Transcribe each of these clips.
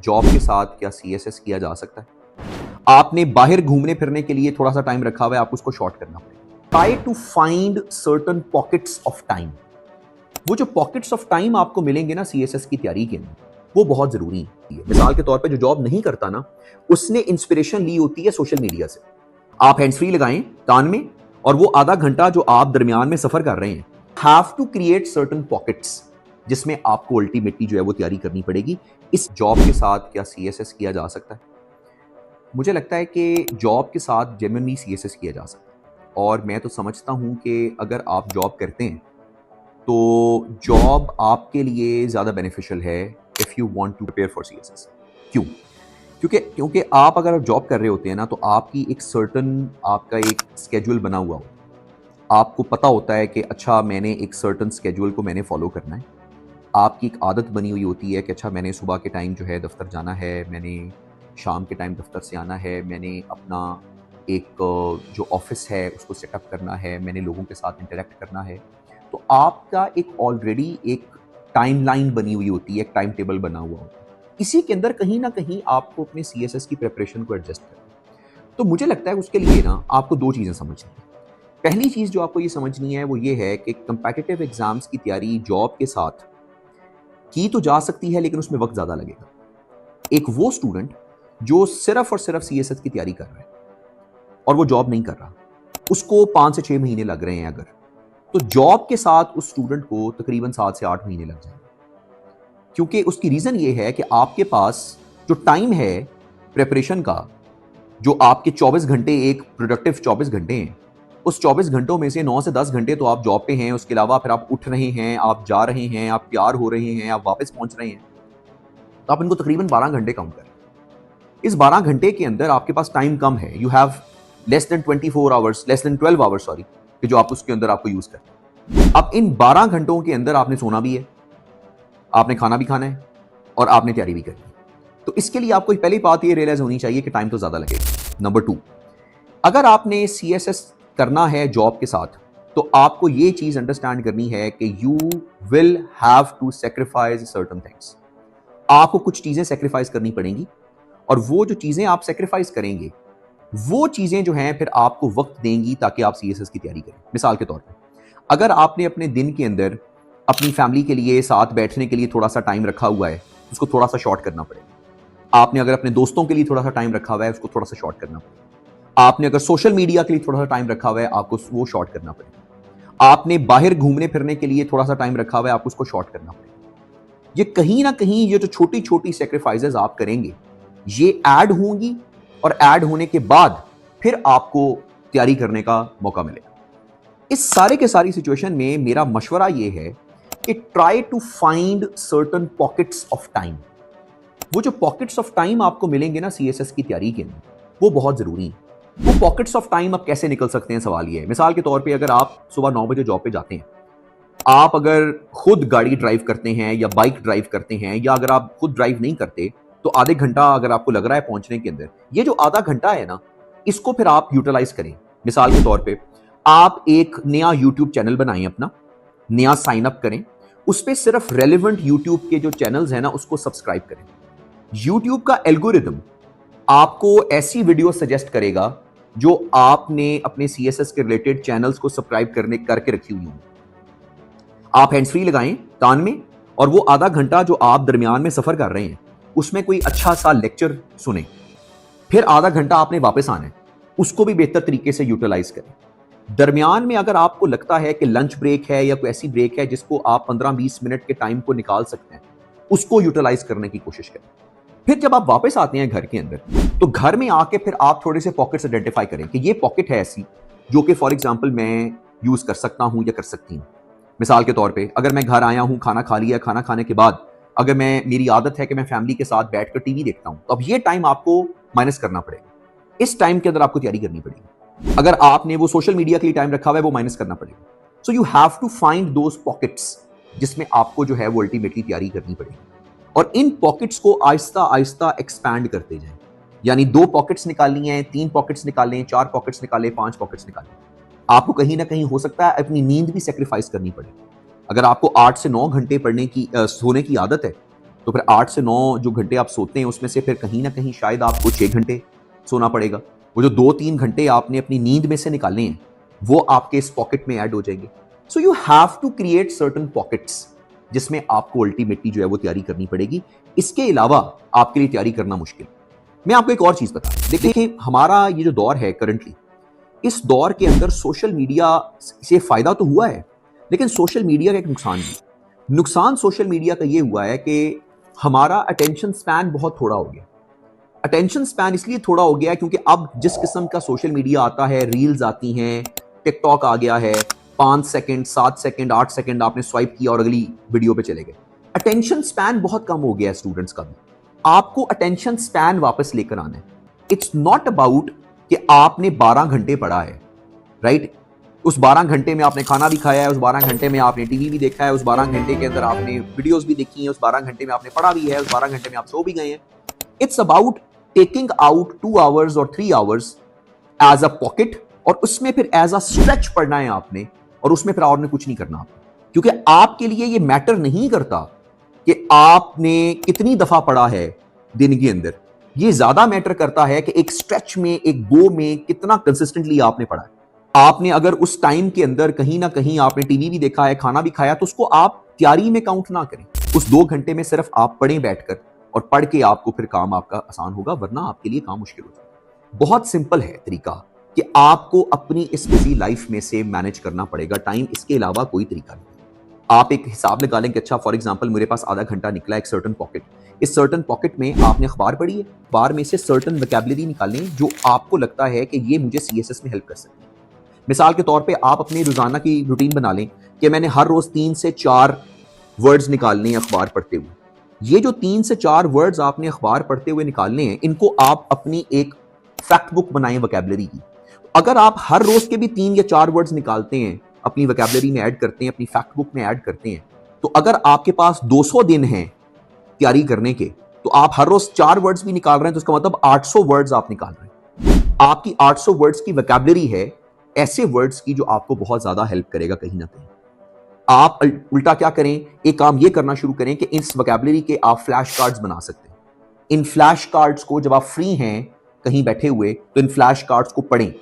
Job के साथ क्या सीएसएस किया जा सकता है? आपने बाहर घूमने फिरने के लिए थोड़ा सा टाइम रखा हुआ है, आपको उसको शॉर्ट करना पड़ेगा। Try to find certain pockets of time. वो जो पॉकेट्स ऑफ टाइम आपको मिलेंगे ना सीएसएस की तैयारी के अंदर, वो बहुत जरूरी है। मिसाल के तौर पे जो जॉब नहीं करता ना, उसने इंस्पिरेशन ली होती है सोशल मीडिया से। आप हैंड्स फ्री लगाएं कान में, और वो आधा घंटा जो आप दरमियान में सफर कर रहे हैं, have to create certain pockets जिसमें आपको अल्टीमेटली जो है वो तैयारी करनी पड़ेगी। इस जॉब के साथ क्या सीएसएस किया जा सकता है? मुझे लगता है कि जॉब के साथ जेन्युइनली सीएसएस किया जा सकता है, और मैं तो समझता हूं कि अगर आप जॉब करते हैं तो जॉब आपके लिए ज़्यादा बेनिफिशियल है if you want to prepare for CSS. क्यों? क्योंकि आप अगर जॉब कर रहे होते हैं ना, तो आपकी एक सर्टन आपका एक स्केड्यूल बना हुआ होता है। आपको पता होता है कि अच्छा मैंने एक सर्टन स्केड्यूल को मैंने फॉलो करना है। आपकी एक आदत बनी हुई होती है कि अच्छा मैंने सुबह के टाइम जो है दफ्तर जाना है, मैंने शाम के टाइम दफ्तर से आना है, मैंने अपना एक जो ऑफिस है उसको सेटअप करना है, मैंने लोगों के साथ इंटरेक्ट करना है। तो आपका एक ऑलरेडी एक टाइमलाइन बनी हुई होती है, एक टाइम टेबल बना हुआ होता है। इसी के अंदर कहीं ना कहीं आपको अपने सीएसएस की प्रिपरेशन को एडजस्ट करना है। तो मुझे लगता है उसके लिए ना आपको दो चीज़ें समझनी है। पहली चीज़ जो आपको ये समझनी है वो ये है कि कंपेटिटिव एग्जाम्स की तैयारी जॉब के साथ की तो जा सकती है, लेकिन उसमें वक्त ज़्यादा लगेगा। एक वो स्टूडेंट जो सिर्फ और सिर्फ सीएसएस की तैयारी कर रहा है और वो जॉब नहीं कर रहा, उसको 5 से 6 महीने लग रहे हैं अगर, तो जॉब के साथ उस स्टूडेंट को तकरीबन 7 से 8 महीने लग जाएंगे। क्योंकि उसकी रीज़न ये है कि आपके पास जो टाइम है प्रिपरेशन का, जो आपके 24 घंटे एक प्रोडक्टिव 24 घंटे हैं, उस 24 घंटों में से 9 से 10 घंटे तो आप जॉब पे हैं, उसके अलावा फिर आप उठ रहे हैं, आप जा रहे हैं, आप तैयार हो रहे हैं, आप वापस पहुंच रहे हैं, तो आप इनको तकरीबन 12 घंटे काउंट करें। इस 12 घंटे के अंदर आपके पास टाइम कम है। You have less than 24 hours, less than 12 hours sorry, कि जो आप उसके अंदर आपको यूज करते हैं। अब इन 12 घंटों के अंदर आपने सोना भी है, आपने खाना भी खाना है, और आपने तैयारी भी करनी है। तो इसके लिए आपको पहली बात ये रियलाइज होनी चाहिए कि टाइम तो ज्यादा लगेगा। नंबर 2, अगर आपने सीएसएस करना है जॉब के साथ, तो आपको ये चीज अंडरस्टैंड करनी है कि you will have to sacrifice certain things. आपको कुछ चीजें सेक्रीफाइस करनी पड़ेंगी, और वो जो चीजें आप सेक्रीफाइस करेंगे, वो चीजें जो हैं फिर आपको वक्त देंगी ताकि आप सीएसएस की तैयारी करें। मिसाल के तौर पर, अगर आपने अपने दिन के अंदर अपनी फैमिली के लिए साथ बैठने के लिए थोड़ा सा टाइम रखा हुआ है, उसको थोड़ा सा शॉर्ट करना पड़ेगा। आपने अगर अपने दोस्तों के लिए थोड़ा सा टाइम रखा हुआ है, उसको थोड़ा सा शॉर्ट करना पड़ेगा। आपने अगर सोशल मीडिया के लिए थोड़ा सा टाइम रखा हुआ है, आपको वो शॉर्ट करना पड़ेगा। आपने बाहर घूमने फिरने के लिए थोड़ा सा टाइम रखा हुआ है, आपको उसको शॉर्ट करना पड़ेगा। ये कहीं ना कहीं ये जो छोटी छोटी सेक्रीफाइसेस आप करेंगे, ये ऐड होंगी, और ऐड होने के बाद फिर आपको तैयारी करने का मौका मिलेगा। इस सारे के सारी सिचुएशन में मेरा मशवरा ये है कि try to find certain pockets of time. वो जो पॉकेट्स ऑफ टाइम आपको मिलेंगे ना सीएसएस की तैयारी के अंदर, वो बहुत जरूरी है। वो पॉकेट्स ऑफ टाइम आप कैसे निकल सकते हैं, सवाल ये है। मिसाल के तौर पे अगर आप सुबह 9 बजे जॉब पे जाते हैं, आप अगर खुद गाड़ी ड्राइव करते हैं या बाइक ड्राइव करते हैं, या अगर आप खुद ड्राइव नहीं करते, तो आधे घंटा अगर आपको लग रहा है पहुंचने के अंदर, ये जो आधा घंटा है ना, इसको फिर आप यूटिलाइज करें। मिसाल के तौर पे आप एक नया यूट्यूब चैनल बनाएं, अपना नया साइन अप करें, उस पर सिर्फ रेलिवेंट यूट्यूब के जो चैनल्स हैं ना, उसको सब्सक्राइब करें। यूट्यूब का एल्गोरिदम आपको ऐसी वीडियो सजेस्ट करेगा जो आपने अपने सीएसएस के रिलेटेड चैनल्स को सब्सक्राइब करके रखी हुई होंगी। आप हैंड्स फ्री लगाएं कान में, और वो आधा घंटा जो आप दरमियान में सफर कर रहे हैं, उसमें कोई अच्छा सा लेक्चर सुने। फिर आधा घंटा आपने वापस आना है, उसको भी बेहतर तरीके से यूटिलाइज करें। दरमियान में अगर आपको लगता है कि लंच ब्रेक है या कोई ऐसी ब्रेक है जिसको आप 15-20 मिनट के टाइम को निकाल सकते हैं, उसको यूटिलाइज करने की कोशिश करें। फिर जब आप वापस आते हैं घर के अंदर, तो घर में आके फिर आप थोड़े से पॉकेट्स आइडेंटिफाई करें कि ये पॉकेट है ऐसी जो कि फॉर एग्जांपल मैं यूज कर सकता हूं या कर सकती हूं। मिसाल के तौर पे अगर मैं घर आया हूं, खाना खा लिया, खाना खाने के बाद अगर मेरी आदत है कि मैं फैमिली के साथ बैठकर टीवी देखता हूं, तो अब ये टाइम आपको माइनस करना पड़ेगा। इस टाइम के अंदर आपको तैयारी करनी पड़ेगी। अगर आपने वो सोशल मीडिया के लिए टाइम रखा हुआ है, वो माइनस करना पड़ेगा। So you have to find those pockets जिसमें आपको जो है वो अल्टीमेटली तैयारी करनी पड़ेगी, और इन पॉकेट्स को आहिस्ता आहिस्ता एक्सपैंड करते जाएं। यानी 2 पॉकेट्स निकालनी है, 3 पॉकेट्स निकालें, 4 पॉकेट्स निकालें, 5 पॉकेट्स निकालें। आपको कहीं ना कहीं हो सकता है अपनी नींद भी सेक्रीफाइस करनी पड़े। अगर आपको 8 से 9 घंटे सोने की आदत है, तो फिर 8 से 9 जो घंटे आप सोते हैं उसमें से फिर कहीं ना कहीं शायद आपको 6 घंटे सोना पड़ेगा। वो जो 2-3 घंटे आपने अपनी नींद में से निकालने हैं वो आपके इस पॉकेट में ऐड हो जाएंगे। So you have to create certain pockets जिसमें आपको अल्टीमेटली जो है वो तैयारी करनी पड़ेगी। इसके अलावा आपके लिए तैयारी करना मुश्किल। मैं आपको एक और चीज बता, देखिए हमारा ये जो दौर है करंटली, इस दौर के अंदर सोशल मीडिया से फायदा तो हुआ है, लेकिन सोशल मीडिया का एक नुकसान भी। नुकसान सोशल मीडिया का ये हुआ है कि हमारा अटेंशन स्पैन बहुत थोड़ा हो गया। अटेंशन स्पैन इसलिए थोड़ा हो गया क्योंकि अब जिस किस्म का सोशल मीडिया आता है, रील्स आती हैं, टिकटॉक आ गया है, 5 सेकंड, 7 सेकंड, 8 सेकंड आपने स्वाइप किया और अगली वीडियो पे चले गए। अटेंशन स्पैन बहुत कम हो गया है स्टूडेंट्स का भी। आपको अटेंशन स्पैन वापस लेकर आना है। इट्स नॉट अबाउट कि आपने 12 घंटे पढ़ा है, राइट? उस 12 घंटे में आपने खाना भी खाया है, उस 12 घंटे में आपने टीवी भी देखा है, उस 12 घंटे के अंदर आपने वीडियोस भी देखी हैं, उस 12 घंटे में आपने पढ़ा भी है, उस 12 घंटे में आप सो भी गए हैं। It's about taking out 2 hours और 3 आवर्स एज अ पॉकेट, और उसमें फिर एज अ स्ट्रेच पढ़ना है आपने, और उसमें फिर आपने कुछ नहीं करना आपने। क्योंकि आपके लिए ये मैटर नहीं करता कि आपने कितनी दफा पढ़ा है दिन के अंदर, ये ज्यादा मैटर करता है कि एक स्ट्रेच में, एक गो में कितना कंसिस्टेंटली आपने पढ़ा है। आपने अगर उस टाइम के अंदर कहीं ना कहीं आपने टीवी भी देखा है, खाना भी खाया, तो उसको आप तैयारी में काउंट ना करें। उस 2 घंटे में सिर्फ आप पढ़ें बैठकर, और पढ़ के आपको फिर काम आपका आसान होगा, वरना आपके लिए काम मुश्किल हो जाएगा। बहुत सिंपल है तरीका कि आपको अपनी इस बिजी लाइफ में से मैनेज करना पड़ेगा टाइम, इसके अलावा कोई तरीका नहीं। आप एक हिसाब लगा लें कि अच्छा फॉर एग्जांपल मेरे पास आधा घंटा निकला एक सर्टन पॉकेट, इस सर्टन पॉकेट में आपने अखबार पढ़ी है, अखबार में से सर्टन वोकैबुलरी निकालें जो आपको लगता है कि ये मुझे सीएसएस में हेल्प कर सकती है। मिसाल के तौर पे आप अपनी रोजाना की रूटीन बना लें कि मैंने हर रोज 3 से 4 वर्ड्स निकालने हैं अखबार पढ़ते हुए। ये जो 3 से 4 वर्ड्स आपने अखबार पढ़ते हुए निकालने हैं, इनको आप अपनी एक फैक्ट बुक बनाएं वोकैबुलरी की। अगर आप हर रोज के भी 3 या 4 वर्ड्स निकालते हैं, अपनी वोकैबुलरी में ऐड करते हैं, अपनी फैक्ट बुक में ऐड करते हैं, तो अगर आपके पास 200 दिन हैं तैयारी करने के, तो आप हर रोज 4 वर्ड्स भी निकाल रहे हैं, तो इसका मतलब 800 वर्ड्स आप निकाल रहे हैं। आपकी 800 वर्ड्स की वोकैबुलरी है ऐसे वर्ड्स की जो आपको बहुत ज्यादा हेल्प करेगा कहीं ना कहीं। आप उल्टा क्या करें, एक काम ये करना शुरू करें कि इस वोकैबुलरी के आप फ्लैश कार्ड्स बना सकते हैं। इन फ्लैश कार्ड्स को जब आप फ्री हैं कहीं बैठे हुए, तो इन फ्लैश कार्ड्स को पढ़ें,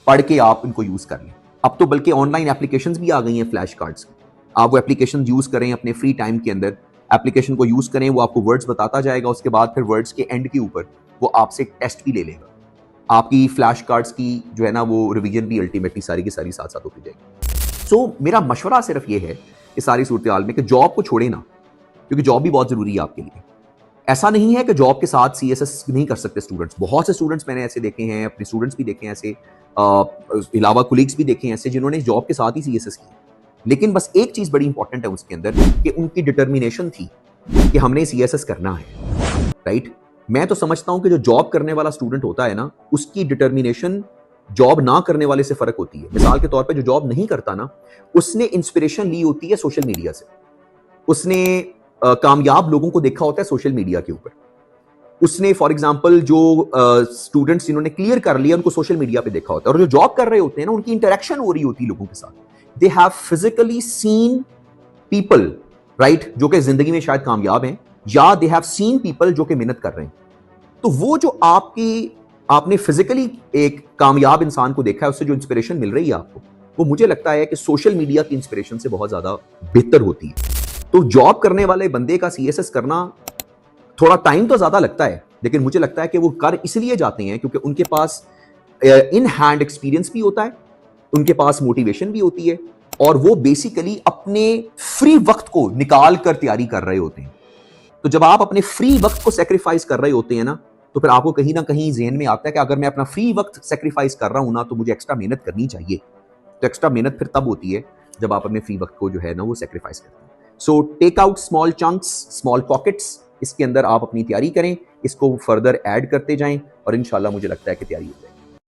पढ़ के आप इनको यूज कर लें। अब तो बल्कि ऑनलाइन एप्लीकेशंस भी आ गई हैं फ्लैश कार्ड्स की। आप वो एप्लीकेशन यूज करें अपने फ्री टाइम के अंदर, एप्लीकेशन को यूज करें, वो आपको वर्ड्स बताता जाएगा, उसके बाद फिर वर्ड्स के एंड के ऊपर वो आपसे टेस्ट भी ले लेगा। आपकी फ्लैश कार्ड्स की जो है ना वो रिवीजन भी अल्टीमेटली सारी की सारी साथ साथ होती जाएगी। सो मेरा मशवरा सिर्फ ये है इस सारी सूरत हाल में कि जॉब को छोड़े ना, क्योंकि जॉब भी बहुत जरूरी है आपके लिए। ऐसा नहीं है कि जॉब के साथ सीएसएस नहीं कर सकते स्टूडेंट्स। बहुत से स्टूडेंट्स मैंने ऐसे देखे हैं, अपने स्टूडेंट्स भी देखे हैं ऐसे, अलावा कोलीग्स भी देखे हैं ऐसे जिन्होंने जॉब के साथ ही सीएसएस किया। लेकिन बस एक चीज बड़ी इंपॉर्टेंट है उसके अंदर कि उनकी डिटर्मिनेशन थी कि हमने सीएसएस करना है, राइट? मैं तो समझता हूं कि जो जॉब करने वाला स्टूडेंट होता है ना, उसकी डिटर्मिनेशन जॉब ना करने वाले से फर्क होती है। मिसाल के तौर पे जो जॉब नहीं करता ना, उसने इंस्पिरेशन ली होती है सोशल मीडिया से। उसने कामयाब लोगों को देखा होता है सोशल मीडिया के ऊपर। उसने फॉर एग्जांपल जो स्टूडेंट्स जिन्होंने क्लियर कर लिया उनको सोशल मीडिया पे देखा होता है, और जो जॉब कर रहे होते हैं ना, उनकी इंटरेक्शन हो रही होती है लोगों के साथ। They have physically seen people, right, जो कि जिंदगी में शायद कामयाब हैं, या दे हैव सीन पीपल जो कि मेहनत कर रहे हैं। तो वो जो आपने फिजिकली एक कामयाब इंसान को देखा है, उससे जो इंस्पिरेशन मिल रही है आपको, वो मुझे लगता है कि सोशल मीडिया की इंस्पिरेशन से बहुत ज्यादा बेहतर होती है। तो जॉब करने वाले बंदे का सीएसएस करना थोड़ा टाइम तो ज्यादा लगता है, लेकिन मुझे लगता है कि वो कर इसलिए जाते हैं क्योंकि उनके पास इन हैंड एक्सपीरियंस भी होता है, उनके पास मोटिवेशन भी होती है, और वो बेसिकली अपने फ्री वक्त को निकाल कर तैयारी कर रहे होते हैं। तो जब आप अपने फ्री वक्त को सेक्रीफाइस कर रहे होते हैं ना, तो फिर आपको कहीं ना कहीं ज़हन में आता है कि अगर मैं अपना फ्री वक्त सेक्रीफाइस कर रहा हूं ना, तो मुझे एक्स्ट्रा मेहनत करनी चाहिए। तो एक्स्ट्रा मेहनत फिर तब होती है जब आप अपने फ्री वक्त को जो है ना वो सेक्रीफाइस करते हैं। So take out small chunks, small pockets, इसके अंदर आप अपनी तैयारी करें, इसको फर्दर ऐड करते जाएं, और इंशाल्लाह मुझे लगता है कि तैयारी हो जाएगी।